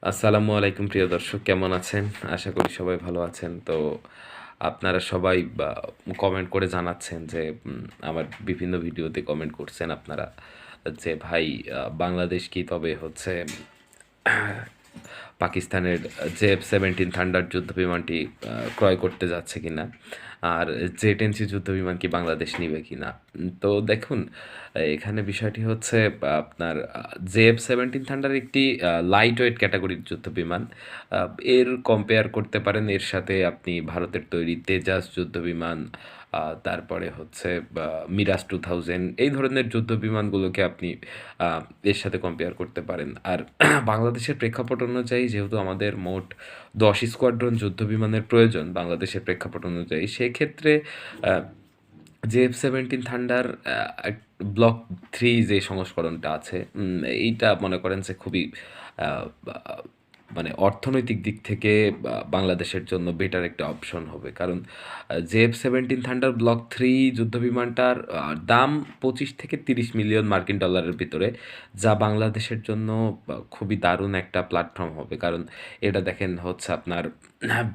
আসসালামু আলাইকুম প্রিয় দর্শক, কেমন আছেন? আশা করি সবাই ভালো আছেন। তো আপনারা সবাই কমেন্ট করে জানাচ্ছেন যে আমার বিভিন্ন ভিডিওতে কমেন্ট করছেন আপনারা যে ভাই, বাংলাদেশ কি তবে হচ্ছে পাকিস্তানের জেএফ-17 থান্ডার যুদ্ধবিমানটি ক্রয় করতে যাচ্ছে কিনা, আর জে-10সি যুদ্ধবিমান কি বাংলাদেশ নিবে কিনা। তো দেখুন, এখানে বিষয়টি হচ্ছে আপনার জেএফ-17 থান্ডার একটি লাইট ওয়েট ক্যাটাগরির যুদ্ধবিমান। এর কম্পেয়ার করতে পারেন এর সাথে আপনি ভারতের তৈরি তেজাস যুদ্ধবিমান, তারপরে হচ্ছে মিরাজ 2000, এই ধরনের যুদ্ধ বিমানগুলোকে আপনি এর সাথে কম্পেয়ার করতে পারেন। আর বাংলাদেশের প্রেক্ষাপট অনুযায়ী যেহেতু আমাদের মোট 10 স্কোয়াড্রন যুদ্ধ বিমানের প্রয়োজন বাংলাদেশের প্রেক্ষাপট অনুযায়ী, সেক্ষেত্রে জেএফ-17 থান্ডার ব্লক 3 যে সংস্করণটা আছে, এইটা মনে করেন যে খুবই আহ, বা- মানে অর্থনৈতিক দিক থেকে বাংলাদেশের জন্য বেটার একটা অপশন হবে। কারণ জেএফ-17 থান্ডার ব্লক 3 যুদ্ধবিমানটার দাম 25 থেকে 30 মিলিয়ন মার্কিন ডলারের ভিতরে, যা বাংলাদেশের জন্য খুবই দারুণ একটা প্ল্যাটফর্ম হবে। কারণ এটা দেখেন হচ্ছে আপনার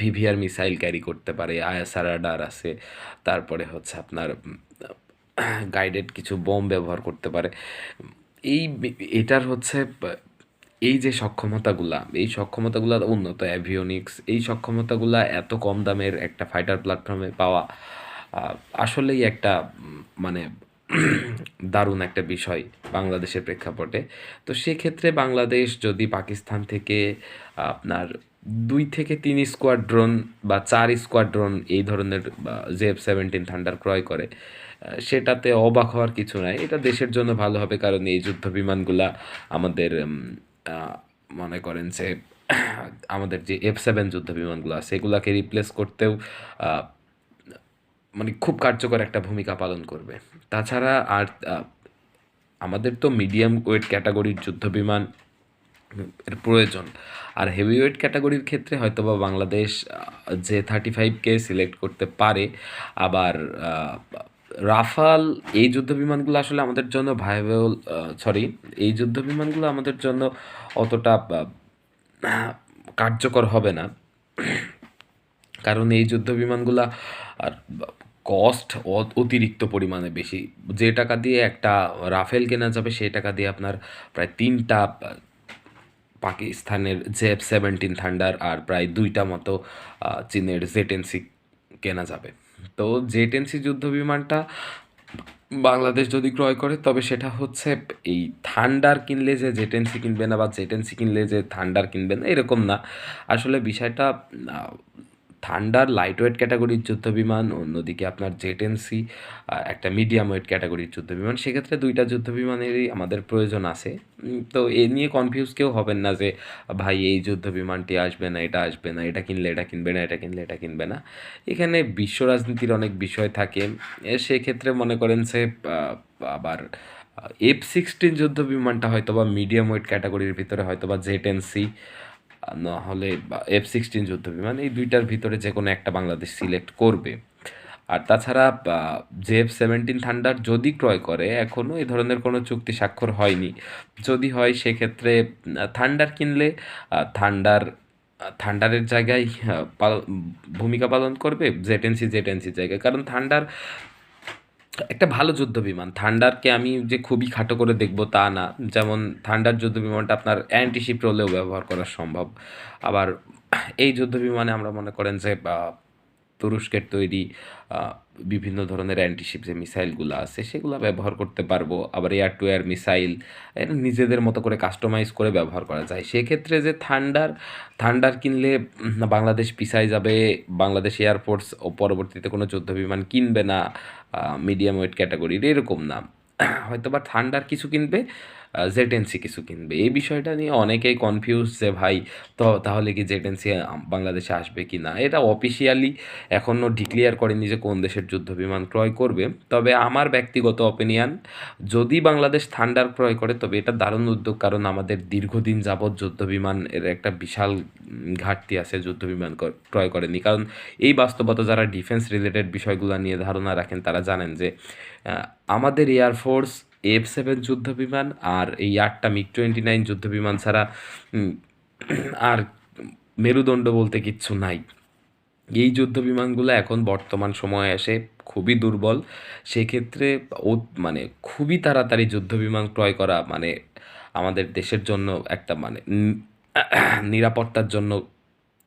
ভিভিআর মিসাইল ক্যারি করতে পারে, আইএসআর রাডার আছে, তারপরে হচ্ছে আপনার গাইডেড কিছু বোম ব্যবহার করতে পারে। এটার হচ্ছে এই যে সক্ষমতাগুলা, এই সক্ষমতাগুলা উন্নত অ্যাভিওনিক্স, এই সক্ষমতাগুলা এত কম দামের একটা ফাইটার প্ল্যাটফর্মে পাওয়া আহ, আসলেই একটা মানে দারুণ একটা বিষয় বাংলাদেশের প্রেক্ষাপটে। তো সেক্ষেত্রে বাংলাদেশ যদি পাকিস্তান থেকে আপনার 2 থেকে 3 স্কোয়াড্রন বা 4 স্কোয়াড্রন এই ধরনের জেএফ-17 থান্ডার ক্রয় করে, সেটাতে অবাক হওয়ার কিছু নাই। এটা দেশের জন্য ভালো হবে, কারণ এই যুদ্ধ বিমানগুলা আমাদের আহ, মনে করেন যে আমাদের যে F-7 যুদ্ধ বিমানগুলো আছে এগুলাকে রিপ্লেস করতেও আহ, মানে খুব কার্যকর একটা ভূমিকা পালন করবে। তাছাড়া আর আমাদের তো মিডিয়াম ওয়েট ক্যাটাগরির যুদ্ধ বিমান এর প্রয়োজন। আর হেভি ওয়েট ক্যাটাগরির ক্ষেত্রে হয়তোবা বাংলাদেশ জে-35কে সিলেক্ট করতে পারে। আবার রাফাল, এই যুদ্ধ বিমানগুলো আসলে আমাদের জন্য ভায়াবল, সরি, এই যুদ্ধ বিমানগুলো আমাদের জন্য অতটা কার্যকর হবে না। কারণ এই যুদ্ধ বিমানগুলা আর কস্ট অতিরিক্ত পরিমাণে বেশি। যে টাকা দিয়ে একটা রাফেল কেনা যাবে সেই টাকা দিয়ে আপনার প্রায় 3টা পাকিস্তানের জেএফ-17 থান্ডার আর প্রায় 2টা মতো চীনের জে-10সি কেনা যাবে। তো জে-10সি যুদ্ধ বিমানটা বাংলাদেশ যদি ক্রয় করে তবে সেটা হচ্ছে এই থান্ডার কিনলে যে জে-10সি কিনবে না, বা জে-10সি কিনলে যে থান্ডার কিনবে না, এরকম না। আসলে বিষয়টা থান্ডার লাইট ওয়েট ক্যাটাগরির যুদ্ধ বিমান, অন্যদিকে আপনার জে-10সি একটা মিডিয়াম ওয়েট ক্যাটাগরির যুদ্ধ বিমান। সেক্ষেত্রে 2টা যুদ্ধ বিমানেরই আমাদের প্রয়োজন আছে। তো এ নিয়ে কনফিউজ কেউ হবেন না যে ভাই এই যুদ্ধ বিমানটি আসবে না, এটা আসবে না, এটা কিনলে এটা কিনবে না, এটা কিনলে এটা কিনবে না। এখানে বিশ্ব রাজনীতির অনেক বিষয় থাকে। সেক্ষেত্রে মনে করেন যে আবার F-16 যুদ্ধ বিমানটা হয়তো বা মিডিয়াম ওয়েট ক্যাটাগরির ভিতরে হয়তো বা জে-10সি, নাহলে F-16 যুদ্ধ বিমান, এই 2টার ভিতরে যে কোনো একটা বাংলাদেশ সিলেক্ট করবে। আর তাছাড়া জেএফ-17 থান্ডার যদি ক্রয় করে, এখনও এই ধরনের কোনো চুক্তি স্বাক্ষর হয়নি। যদি হয় সেক্ষেত্রে থান্ডার কিনলে থান্ডার থান্ডারের জায়গায় ভূমিকা পালন করবে জে-10সির জায়গায়। কারণ থান্ডার একটা ভালো যুদ্ধ বিমান। থান্ডারকে আমি যে খুবই খাটো করে দেখব তা না। যেমন থান্ডার যুদ্ধ বিমানটা আপনার অ্যান্টিশিপ রোলেও ব্যবহার করা সম্ভব। আবার এই যুদ্ধ বিমানে আমরা মনে করেন যে তুরস্কের তৈরি আ বিভিন্ন ধরনের অ্যান্টিশিপ যে মিসাইলগুলো আছে সেগুলা ব্যবহার করতে পারবো। আবার এয়ার টু এয়ার মিসাইল, এটা নিজেদের মতো করে কাস্টমাইজ করে ব্যবহার করা যায়। সেক্ষেত্রে যে থান্ডার কিনলে বাংলাদেশ পিছায় যাবে, বাংলাদেশ এয়ারফোর্স ও পরবর্তীতে কোনো যুদ্ধ বিমান কিনবে না মিডিয়াম ওয়েট ক্যাটাগরির, এরকম না। হয়তোবা থান্ডার কিছু কিনবে, জেড-10সি কিছু কিনবে। এই বিষয়টা নিয়ে অনেকেই কনফিউজ যে ভাই, তো তাহলে কি জেড-10সি বাংলাদেশে আসবে কি না? এটা অফিসিয়ালি এখনও ডিক্লেয়ার করেনি যে কোন দেশের যুদ্ধ বিমান ক্রয় করবে। তবে আমার ব্যক্তিগত অপিনিয়ন, যদি বাংলাদেশ থান্ডার ক্রয় করে তবে এটা দারুণ উদ্যোগ। কারণ আমাদের দীর্ঘদিন যাবৎ যুদ্ধ বিমান এর একটা বিশাল ঘাটতি আছে, যুদ্ধ বিমান ক্রয় করেনি। কারণ এই বাস্তবতা, যারা ডিফেন্স রিলেটেড বিষয়গুলো নিয়ে ধারণা রাখেন তারা জানেন যে আহ, আমাদের এয়ারফোর্স F-7 যুদ্ধ বিমান আর এই 8টা মিগ-29 যুদ্ধ বিমান ছাড়া আর মেরুদণ্ড বলতে কিচ্ছু নাই। এই যুদ্ধ বিমানগুলো এখন বর্তমান সময়ে এসে খুবই দুর্বল। সেক্ষেত্রে ও মানে খুবই তাড়াতাড়ি যুদ্ধ বিমান ক্রয় করা মানে আমাদের দেশের জন্য একটা মানে নিরাপত্তার জন্য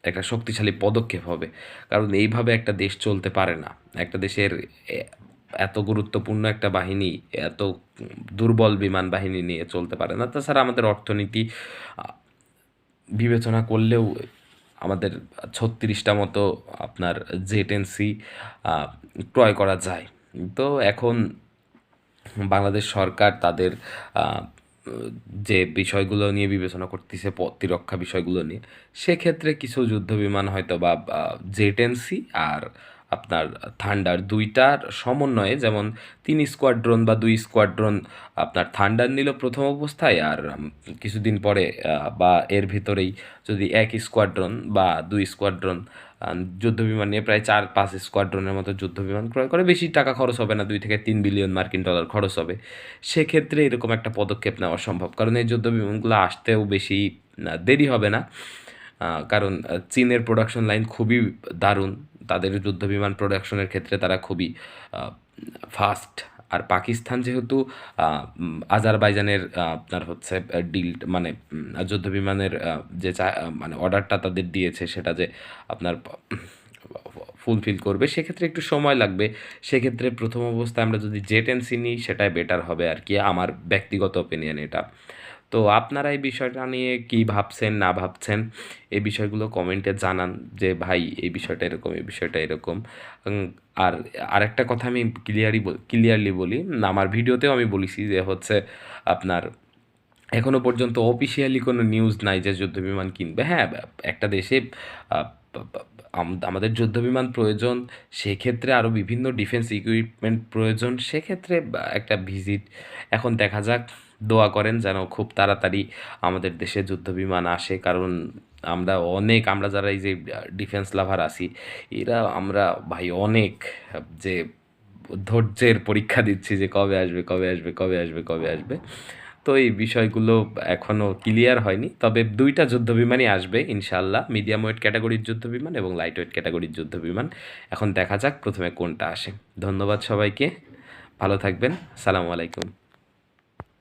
একটা শক্তিশালী পদক্ষেপ হবে। কারণ এইভাবে একটা দেশ চলতে পারে না। একটা দেশের এত গুরুত্বপূর্ণ একটা বাহিনী এত দুর্বল বিমান বাহিনী নিয়ে চলতে পারে না। তাছাড়া আমাদের অর্থনীতি আ বিবেচনা করলেও আমাদের ৩৬টা মতো আপনার জেট-এনসি আ ক্রয় করা যায়। তো এখন বাংলাদেশ সরকার তাদের আ যে বিষয়গুলো নিয়ে বিবেচনা করতিছে প্রতিরক্ষা বিষয়গুলো নিয়ে, সেক্ষেত্রে কিছু যুদ্ধবিমান হয়তোবা জেট-এনসি আর আপনার থান্ডার ২ টার সমন্বয়ে যেমন ৩ স্কোয়াড্রন বা ২ স্কোয়াড্রন আপনার থান্ডার নিল ১ম অবস্থায় আর কিছুদিন পরে বা এর ভিতরেই যদি ১ স্কোয়াড্রন বা ২ স্কোয়াড্রন যুদ্ধবিমান নিয়ে প্রায় ৪-৫ স্কোয়াড্রনের মতো যুদ্ধবিমান ক্রয় করে বেশি টাকা খরচ হবে না, ২ থেকে ৩ বিলিয়ন মার্কিন ডলার খরচ হবে। সেক্ষেত্রে এরকম একটা পদক্ষেপ নেওয়া সম্ভব। কারণ এই যুদ্ধবিমানগুলো আসতেও বেশি দেরি হবে না। কারণ চীনের প্রোডাকশন লাইন খুবই দারুণ। তাদের যুদ্ধবিমান প্রোডাকশনের ক্ষেত্রে তারা খুবই আ ফাস্ট। আর পাকিস্তান যেহেতু আজারবাইজানের আপনার হচ্ছে ডিল মানে যুদ্ধবিমানের যে মানে অর্ডারটা তাদের দিয়েছে সেটা যে আপনার ফুলফিল করবে সেক্ষেত্রে একটু সময় লাগবে। সেক্ষেত্রে ১ম অবস্থায় আমরা যদি জেট-এনসি নিই সেটাই বেটার হবে আরকি। আমার ব্যক্তিগত ওপিনিয়ন এটা। তো আপনারা এই বিষয়টা নিয়ে কি ভাবছেন, না ভাবছেন? এই বিষয়গুলো কমেন্টে জানান যে, "ভাই এই বিষয়টা এরকম, এই বিষয়টা এরকম।" উম আর আরেকটা কথা আমি ক্লিয়ারলি বলি, আমার ভিডিওতেও আমি বলেছি যে হচ্ছে আপনার এখনো পর্যন্ত অফিসিয়ালি কোনো নিউজ নাই যে যুদ্ধবিমান কিনবে। হ্যাঁ, একটা দেশে আ পা পা আমাদের যুদ্ধবিমান প্রয়োজন। সেক্ষেত্রে আরও বিভিন্ন ডিফেন্স ইকুইপমেন্ট প্রয়োজন। সেক্ষেত্রে একটা ভিজিট এখন দেখা যাক। দোয়া করেন যেন খুব তাড়াতাড়ি আমাদের দেশে যুদ্ধবিমান আসে। কারণ আমরা যারা এই যে ডিফেন্স লাভার আছি, এরা আমরা ভাই অনেক যে ধৈর্যের পরীক্ষা দিচ্ছি যে কবে আসবে, কবে আসবে, কবে আসবে, কবে আসবে। তো এই বিষয়গুলো এখনো ক্লিয়ার হয়নি। তবে ২ টা যুদ্ধবিমানই আসবে ইনশাআল্লাহ। মিডিয়াম ওয়েট ক্যাটেগরির যুদ্ধবিমান এবং লাইট ওয়েট ক্যাটেগরির যুদ্ধবিমান। এখন দেখা যাক ১ম এ কোনটা আসে। ধন্যবাদ সবাইকে। ভালো থাকবেন। আসসালামু আলাইকুম।